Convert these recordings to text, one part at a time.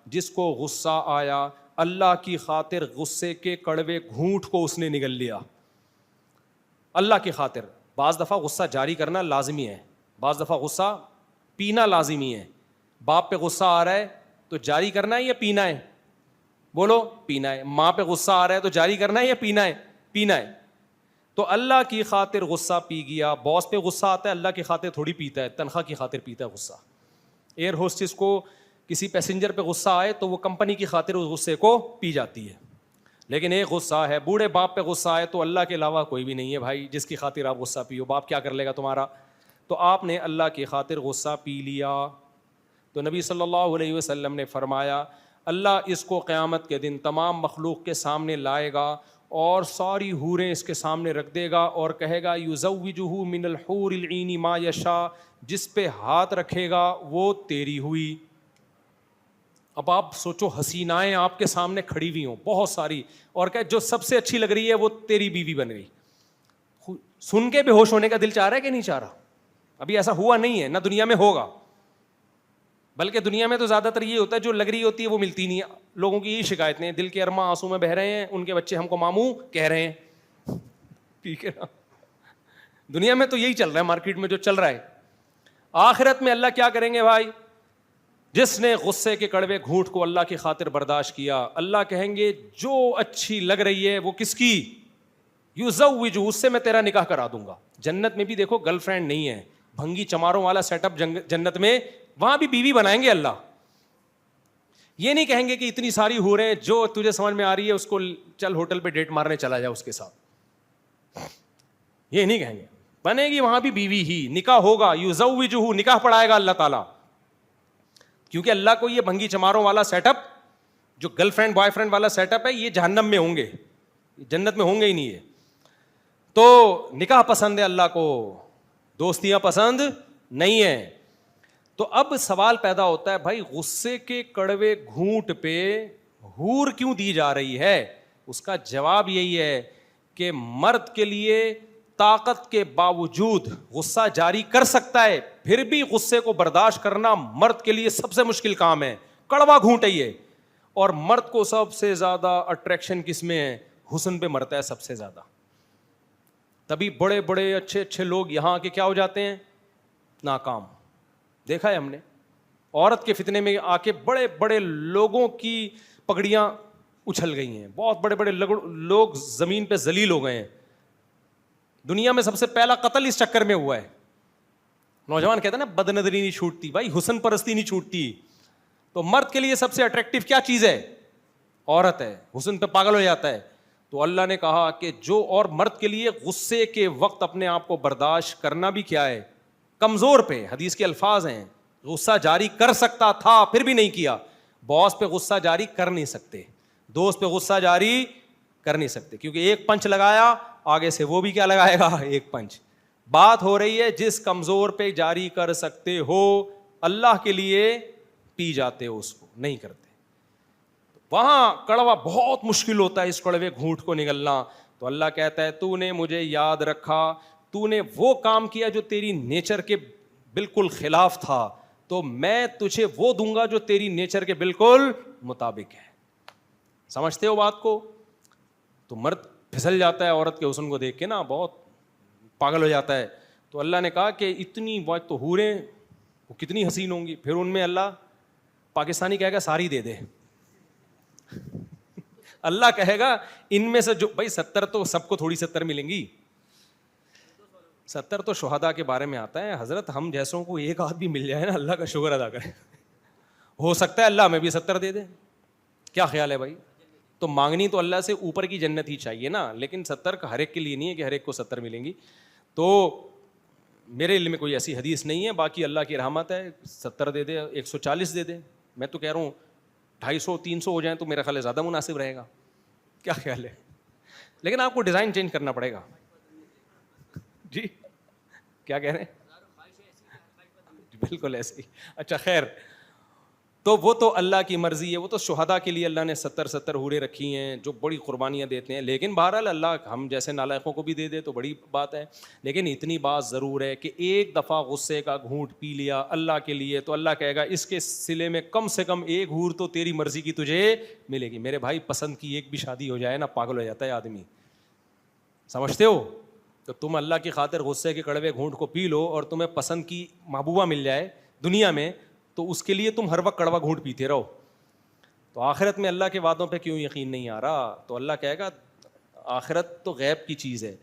جس کو غصہ آیا اللہ کی خاطر غصے کے کڑوے گھونٹ کو اس نے نگل لیا. اللہ کی خاطر. بعض دفعہ غصہ جاری کرنا لازمی ہے, بعض دفعہ غصہ پینا لازمی ہے. باپ پہ غصہ آ رہا ہے تو جاری کرنا ہے یا پینا ہے؟ بولو, پینا ہے. ماں پہ غصہ آ رہا ہے تو جاری کرنا ہے یا پینا ہے؟ پینا ہے. تو اللہ کی خاطر غصہ پی گیا. باس پہ غصہ آتا ہے, اللہ کی خاطر تھوڑی پیتا ہے, تنخواہ کی خاطر پیتا ہے غصہ. ایئر ہوسٹس کو کسی پیسنجر پہ غصہ آئے تو وہ کمپنی کی خاطر اس غصے کو پی جاتی ہے. لیکن ایک غصہ ہے, بوڑھے باپ پہ غصہ آئے تو اللہ کے علاوہ کوئی بھی نہیں ہے بھائی جس کی خاطر آپ غصہ پیو. باپ کیا کر لے گا تمہارا؟ تو آپ نے اللہ کی خاطر غصہ پی لیا. تو نبی صلی اللہ علیہ وسلم نے فرمایا اللہ اس کو قیامت کے دن تمام مخلوق کے سامنے لائے گا اور ساری حوریں اس کے سامنے رکھ دے گا اور کہے گا یزوجہ من الحور العین ما یشاء, جس پہ ہاتھ رکھے گا وہ تیری ہوئی. اب آپ سوچو حسینائیں آپ کے سامنے کھڑی ہوئی ہوں بہت ساری, اور کہ جو سب سے اچھی لگ رہی ہے وہ تیری بیوی بن گئی. سن کے بے ہوش ہونے کا دل چاہ رہا ہے کہ نہیں چاہ رہا؟ ابھی ایسا ہوا نہیں ہے, نہ دنیا میں ہوگا. بلکہ دنیا میں تو زیادہ تر یہ ہوتا ہے جو لگ رہی ہوتی ہے وہ ملتی نہیں ہے. لوگوں کی یہی شکایتیں, دل کے ارماں آنسو میں بہ رہے ہیں, ان کے بچے ہم کو ماموں کہہ رہے ہیں. ٹھیک ہے نا, دنیا میں تو یہی چل رہا ہے, مارکیٹ میں جو چل رہا ہے. آخرت میں اللہ کیا کریں گے بھائی؟ جس نے غصے کے کڑوے گھونٹ کو اللہ کی خاطر برداشت کیا, اللہ کہیں گے جو اچھی لگ رہی ہے وہ کس کی؟ یزوجہ, اس سے میں تیرا نکاح کرا دوں گا. جنت میں بھی دیکھو گرل فرینڈ نہیں ہے, بھنگی چماروں والا سیٹ اپ جنت میں, وہاں بھی بیوی بنائیں گے اللہ. یہ نہیں کہیں گے کہ اتنی ساری حوریں جو تجھے سمجھ میں آ رہی ہے اس کو چل ہوٹل پہ ڈیٹ مارنے چلا جا اس کے ساتھ, یہ نہیں کہیں گے. بنے گی وہاں بھی بیوی ہی, نکاح ہوگا. یزوجہ, نکاح پڑھائے گا اللہ تعالیٰ, کیونکہ اللہ کو یہ بھنگی چماروں والا سیٹ اپ, جو گرل فرینڈ بوائے فرینڈ والا سیٹ اپ ہے, یہ جہنم میں ہوں گے, جنت میں ہوں گے ہی نہیں ہے. تو نکاح پسند ہے اللہ کو, دوستیاں پسند نہیں ہے. تو اب سوال پیدا ہوتا ہے بھائی غصے کے کڑوے گھونٹ پہ حور کیوں دی جا رہی ہے؟ اس کا جواب یہی ہے کہ مرد کے لیے طاقت کے باوجود غصہ جاری کر سکتا ہے, پھر بھی غصے کو برداشت کرنا مرد کے لیے سب سے مشکل کام ہے. کڑوا گھونٹ ہے یہ. اور مرد کو سب سے زیادہ اٹریکشن کس میں ہے؟ حسن پہ مرتا ہے سب سے زیادہ. تبھی بڑے بڑے اچھے اچھے لوگ یہاں کے کیا ہو جاتے ہیں؟ ناکام. دیکھا ہے ہم نے, عورت کے فتنے میں آ کے بڑے بڑے لوگوں کی پگڑیاں اچھل گئی ہیں, بہت بڑے بڑے لوگ زمین پہ ذلیل ہو گئے ہیں. دنیا میں سب سے پہلا قتل اس چکر میں ہوا ہے. نوجوان کہتے ہیں نا بد نظری نہیں چھوٹتی, بھائی حسن پرستی نہیں چھوٹتی. تو مرد کے لیے سب سے اٹریکٹیو کیا چیز ہے؟ عورت ہے, حسن پہ پاگل ہو جاتا ہے. تو اللہ نے کہا کہ جو, اور مرد کے لیے غصے کے وقت اپنے آپ کو برداشت کرنا بھی کیا ہے؟ کمزور پہ. حدیث کے الفاظ ہیں, غصہ جاری کر سکتا تھا پھر بھی نہیں کیا. باس پہ غصہ جاری کر نہیں سکتے, دوست پہ غصہ جاری کر نہیں سکتے, کیونکہ ایک پنچ لگایا آگے سے وہ بھی کیا لگائے گا؟ ایک پنچ. بات ہو رہی ہے جس کمزور پہ جاری کر سکتے ہو, اللہ کے لیے پی جاتے ہو, اس کو نہیں کرتے. وہاں کڑوا بہت مشکل ہوتا ہے, اس کڑوے گھونٹ کو نگلنا. تو اللہ کہتا ہے تو نے مجھے یاد رکھا, تو نے وہ کام کیا جو تیری نیچر کے بالکل خلاف تھا, تو میں تجھے وہ دوں گا جو تیری نیچر کے بالکل مطابق ہے. سمجھتے ہو بات کو؟ تو مرد پھسل جاتا ہے عورت کے حسن کو دیکھ کے نا, بہت پاگل ہو جاتا ہے. تو اللہ نے کہا کہ اتنی بات تو حوریں وہ کتنی حسین ہوں گی, پھر ان میں اللہ پاکستانی کہے گا ساری دے دے. اللہ کہے گا ان میں سے جو, بھائی 70 تو سب کو تھوڑی 70 ملیں گی, 70 تو شہداء کے بارے میں آتا ہے. حضرت ہم جیسوں کو ایک آدھ بھی مل جائے نا, اللہ کا شکر ادا کرے. ہو سکتا ہے اللہ ہمیں بھی 70 دے دے. کیا خیال ہے بھائی؟ تو مانگنی تو اللہ سے اوپر کی جنت ہی چاہیے نا, لیکن 70 کا ہر ایک کے لیے نہیں ہے کہ ہر ایک کو 70 ملیں گی. تو میرے علم میں کوئی ایسی حدیث نہیں ہے, باقی اللہ کی رحمت ہے. 70 دے دے, 140 دے دے. میں تو کہہ رہا ہوں 250 300 ہو جائیں تو میرا خیال ہے زیادہ مناسب رہے گا. کیا خیال ہے؟ لیکن آپ کو ڈیزائن چینج کرنا پڑے گا. جی کیا کہہ رہے ہیں؟ بالکل ایسے ہی. اچھا خیر, تو وہ تو اللہ کی مرضی ہے, وہ تو شہداء کے لیے اللہ نے 70 حوریں رکھی ہیں جو بڑی قربانیاں دیتے ہیں. لیکن بہرحال اللہ ہم جیسے نالائقوں کو بھی دے دے تو بڑی بات ہے. لیکن اتنی بات ضرور ہے کہ ایک دفعہ غصے کا گھونٹ پی لیا اللہ کے لیے تو اللہ کہے گا اس کے سلے میں کم سے کم ایک حور تو تیری مرضی کی تجھے ملے گی. میرے بھائی پسند کی ایک بھی شادی ہو جائے نا پاگل ہو جاتا ہے آدمی, سمجھتے ہو؟ تو تم اللہ کی خاطر غصے کے کڑوے گھونٹ کو پی لو اور تمہیں پسند کی محبوبہ مل جائے دنیا میں تو اس کے لیے تم ہر وقت کڑوا گھونٹ پیتے رہو. تو آخرت میں اللہ کے وعدوں پہ کیوں یقین نہیں آ رہا؟ تو اللہ کہے گا آخرت تو غیب کی چیز ہے,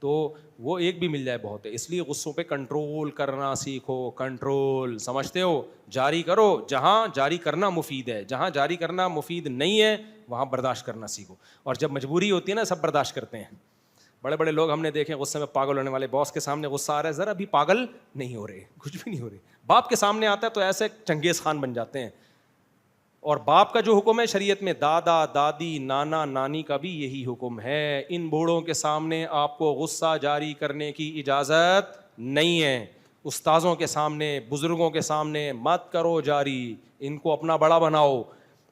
تو وہ ایک بھی مل جائے بہت ہے. اس لیے غصوں پہ کنٹرول کرنا سیکھو. کنٹرول سمجھتے ہو؟ جاری کرو جہاں جاری کرنا مفید ہے, جہاں جاری کرنا مفید نہیں ہے وہاں برداشت کرنا سیکھو. اور جب مجبوری ہوتی ہے نا سب برداشت کرتے ہیں. بڑے بڑے لوگ ہم نے دیکھے غصے میں پاگل ہونے والے, باس کے سامنے غصہ آ رہا ہے ذرا بھی پاگل نہیں ہو رہے, کچھ بھی نہیں ہو رہے. باپ کے سامنے آتا ہے تو ایسے چنگیز خان بن جاتے ہیں. اور باپ کا جو حکم ہے شریعت میں دادا دادی نانا نانی کا بھی یہی حکم ہے. ان بوڑھوں کے سامنے آپ کو غصہ جاری کرنے کی اجازت نہیں ہے. استاذوں کے سامنے بزرگوں کے سامنے مت کرو جاری, ان کو اپنا بڑا بناؤ.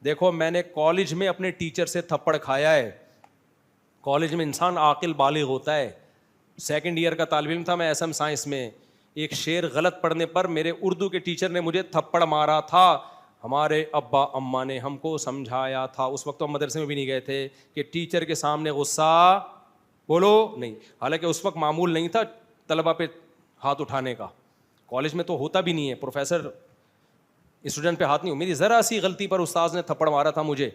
دیکھو میں نے کالج میں اپنے ٹیچر سے تھپڑ کھایا ہے. کالج میں انسان عاقل بالغ ہوتا ہے. سیکنڈ ایئر کا طالب علم تھا میں ایس ایم سائنس میں. ایک شعر غلط پڑھنے پر میرے اردو کے ٹیچر نے مجھے تھپڑ مارا تھا. ہمارے ابا اماں نے ہم کو سمجھایا تھا, اس وقت تو ہم مدرسے میں بھی نہیں گئے تھے, کہ ٹیچر کے سامنے غصہ بولو نہیں. حالانکہ اس وقت معمول نہیں تھا طلبہ پہ ہاتھ اٹھانے کا. کالج میں تو ہوتا بھی نہیں ہے, پروفیسر اسٹوڈنٹ پہ ہاتھ نہیں ہو. میری ذرا سی غلطی پر استاذ نے تھپڑ مارا تھا مجھے,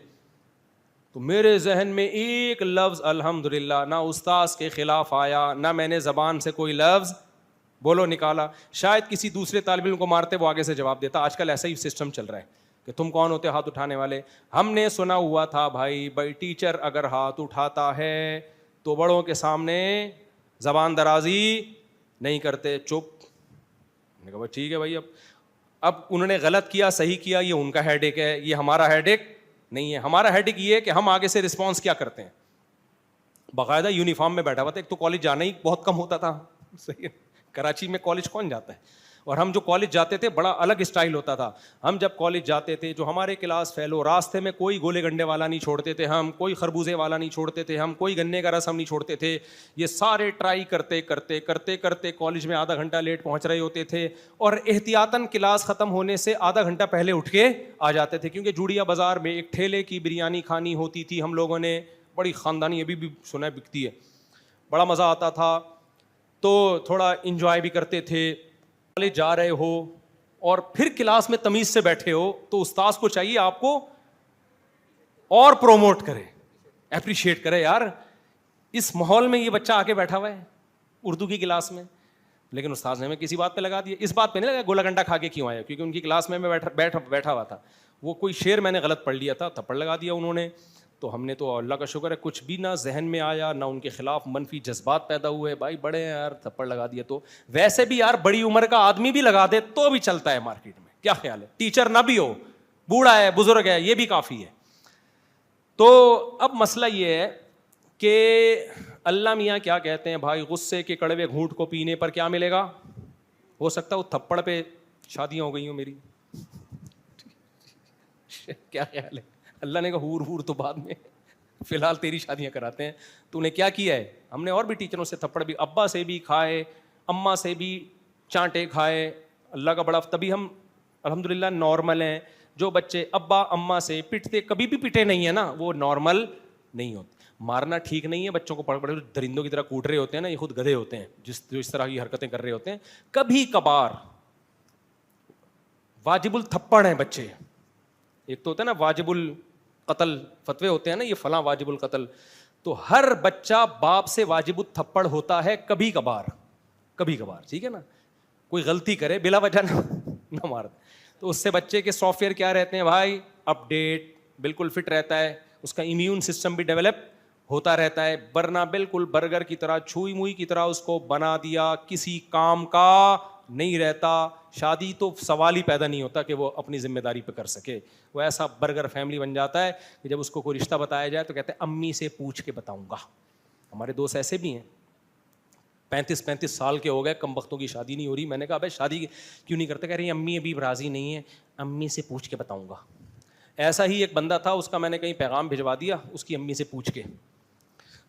تو میرے ذہن میں ایک لفظ الحمدللہ نہ استاذ کے خلاف آیا, نہ میں نے زبان سے کوئی لفظ بولو نکالا. شاید کسی دوسرے طالب علم کو مارتے وہ آگے سے جواب دیتا. آج کل ایسا ہی سسٹم چل رہا ہے کہ تم کون ہوتے ہاتھ اٹھانے والے. ہم نے سنا ہوا تھا بھائی ٹیچر اگر ہاتھ اٹھاتا ہے تو بڑوں کے سامنے زبان درازی نہیں کرتے, چپ. میں نے کہا ٹھیک ہے بھائی. اب انہوں نے غلط کیا صحیح کیا یہ ان کا ہیڈ ایک ہے, یہ ہمارا ہیڈ ایک نہیں ہے. ہمارا ہیڈ ایک یہ ہے کہ ہم آگے سے رسپانس کیا کرتے ہیں. باقاعدہ یونیفارم میں بیٹھا ہوا تھا. ایک تو کالج جانا ہی بہت کم ہوتا تھا, صحیح ہے, کراچی میں کالج کون جاتا ہے, اور ہم جو کالج جاتے تھے بڑا الگ اسٹائل ہوتا تھا. ہم جب کالج جاتے تھے جو ہمارے کلاس فیلو, راستے میں کوئی گولے گنڈے والا نہیں چھوڑتے تھے ہم, کوئی خربوزے والا نہیں چھوڑتے تھے ہم, کوئی گنے کا رس ہم نہیں چھوڑتے تھے. یہ سارے ٹرائی کرتے کرتے کرتے کرتے کالج میں آدھا گھنٹہ لیٹ پہنچ رہے ہوتے تھے, اور احتیاطاً کلاس ختم ہونے سے آدھا گھنٹہ پہلے اٹھ کے آ جاتے تھے. کیونکہ جوڑیا بازار میں ایک ٹھیلے کی بریانی کھانی ہوتی تھی ہم لوگوں نے, بڑی خاندانی, ابھی بھی سنا ہے بکتی ہے, بڑا مزہ آتا تھا. تو تھوڑا انجوائے بھی کرتے تھے. کالج جا رہے ہو اور پھر کلاس میں تمیز سے بیٹھے ہو تو استاذ کو چاہیے آپ کو اور پروموٹ کرے, اپریشیٹ کرے. یار اس ماحول میں یہ بچہ آ کے بیٹھا ہوا ہے اردو کی کلاس میں, لیکن استاذ نے ہمیں کسی بات پہ لگا دیا. اس بات پہ نہیں لگا گولا گنڈا کھا کے کیوں آیا, کیونکہ ان کی کلاس میں بیٹھا ہوا تھا. وہ کوئی شعر میں نے غلط پڑھ لیا تھا, تھپڑ لگا دیا انہوں نے. تو ہم نے تو اللہ کا شکر ہے کچھ بھی نہ ذہن میں آیا, نہ ان کے خلاف منفی جذبات پیدا ہوئے. بھائی بڑے ہیں یار, تھپڑ لگا دیا. تو ویسے بھی یار بڑی عمر کا آدمی بھی لگا دے تو بھی چلتا ہے مارکیٹ میں, کیا خیال ہے؟ ٹیچر نہ بھی ہو, بوڑھا ہے بزرگ ہے, یہ بھی کافی ہے. تو اب مسئلہ یہ ہے کہ اللہ میاں کیا کہتے ہیں بھائی, غصے کے کڑوے گھونٹ کو پینے پر کیا ملے گا. ہو سکتا ہے وہ تھپڑ پہ شادیاں ہو گئی ہوں میری, کیا خیال ہے؟ اللہ نے کہا ہور ہور تو بعد میں, فی الحال تیری شادیاں کراتے ہیں. تو نے کیا کیا ہے؟ ہم نے اور بھی ٹیچروں سے تھپڑ بھی, ابا سے بھی کھائے, اماں سے بھی چانٹے کھائے. اللہ کا بڑا, تبھی ہم الحمدللہ نارمل ہیں. جو بچے ابا اماں سے پٹتے, کبھی بھی پٹے نہیں ہیں نا, وہ نارمل نہیں ہوتے. مارنا ٹھیک نہیں ہے بچوں کو, پڑھ پڑھ درندوں کی طرح کوٹ رہے ہوتے ہیں نا, یہ خود گدھے ہوتے ہیں جو اس طرح کی حرکتیں کر رہے ہوتے ہیں. کبھی کبھار واجب التھپڑ ہیں بچے. ایک تو ہوتا ہے نا واجب القتل, فتوے ہوتے ہیں نا یہ فلاں واجب القتل. تو ہر بچہ باپ سے واجب التھپڑ ہوتا ہے کبھی کبھار, کبھی کبھار, ٹھیک ہے نا. کوئی غلطی کرے بلا وجہ نہ مار. تو اس سے بچے کے سافٹ ویئر کیا رہتے ہیں بھائی, اپ ڈیٹ, بالکل فٹ رہتا ہے, اس کا امیون سسٹم بھی ڈیولپ ہوتا رہتا ہے. ورنہ بالکل برگر کی طرح, چھوئی موئی کی طرح اس کو بنا دیا, کسی کام کا نہیں رہتا. شادی تو سوال ہی پیدا نہیں ہوتا کہ وہ اپنی ذمہ داری پہ کر سکے. وہ ایسا برگر فیملی بن جاتا ہے کہ جب اس کو کوئی رشتہ بتایا جائے تو کہتے ہیں امی سے پوچھ کے بتاؤں گا. ہمارے دوست ایسے بھی ہیں, 35 سال کے ہو گئے، کم بختوں کی شادی نہیں ہو رہی. میں نے کہا بھائی شادی کیوں نہیں کرتے؟ کہہ رہی امی ابھی راضی نہیں ہے، امی سے پوچھ کے بتاؤں گا. ایسا ہی ایک بندہ تھا، اس کا میں نے کہیں پیغام بھجوا دیا اس کی امی سے پوچھ کے.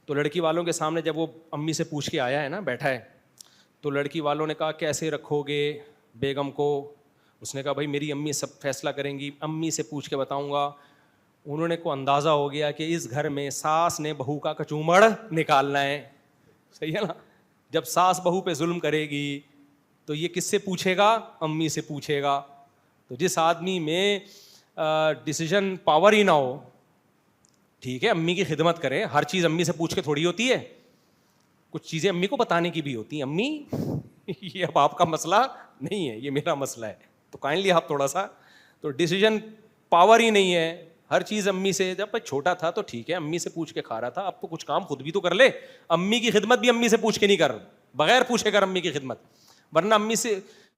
تو لڑکی والوں کے سامنے جب وہ امی سے پوچھ کے آیا ہے نا، بیٹھا ہے، تو لڑکی والوں نے کہا کیسے رکھو گے بیگم کو؟ اس نے کہا بھائی میری امی سب فیصلہ کریں گی، امی سے پوچھ کے بتاؤں گا. انہوں نے کو اندازہ ہو گیا کہ اس گھر میں ساس نے بہو کا کچومڑ نکالنا ہے. صحیح ہے نا؟ جب ساس بہو پہ ظلم کرے گی تو یہ کس سے پوچھے گا؟ امی سے پوچھے گا. تو جس آدمی میں ڈیسیژن پاور ہی نہ ہو، ٹھیک ہے امی کی خدمت کرے، ہر چیز امی سے پوچھ کے تھوڑی ہوتی ہے، کچھ چیزیں امی کو بتانے کی بھی ہوتی ہیں. امی یہ اب آپ کا مسئلہ نہیں ہے، یہ میرا مسئلہ ہے، تو کائنڈلی آپ تھوڑا سا، تو ڈیسیژن پاور ہی نہیں ہے، ہر چیز امی سے. جب چھوٹا تھا تو ٹھیک ہے امی سے پوچھ کے کھا رہا تھا، اب تو کچھ کام خود بھی تو کر لے. امی کی خدمت بھی امی سے پوچھ کے نہیں کر، بغیر پوچھے کر امی کی خدمت. ورنہ امی سے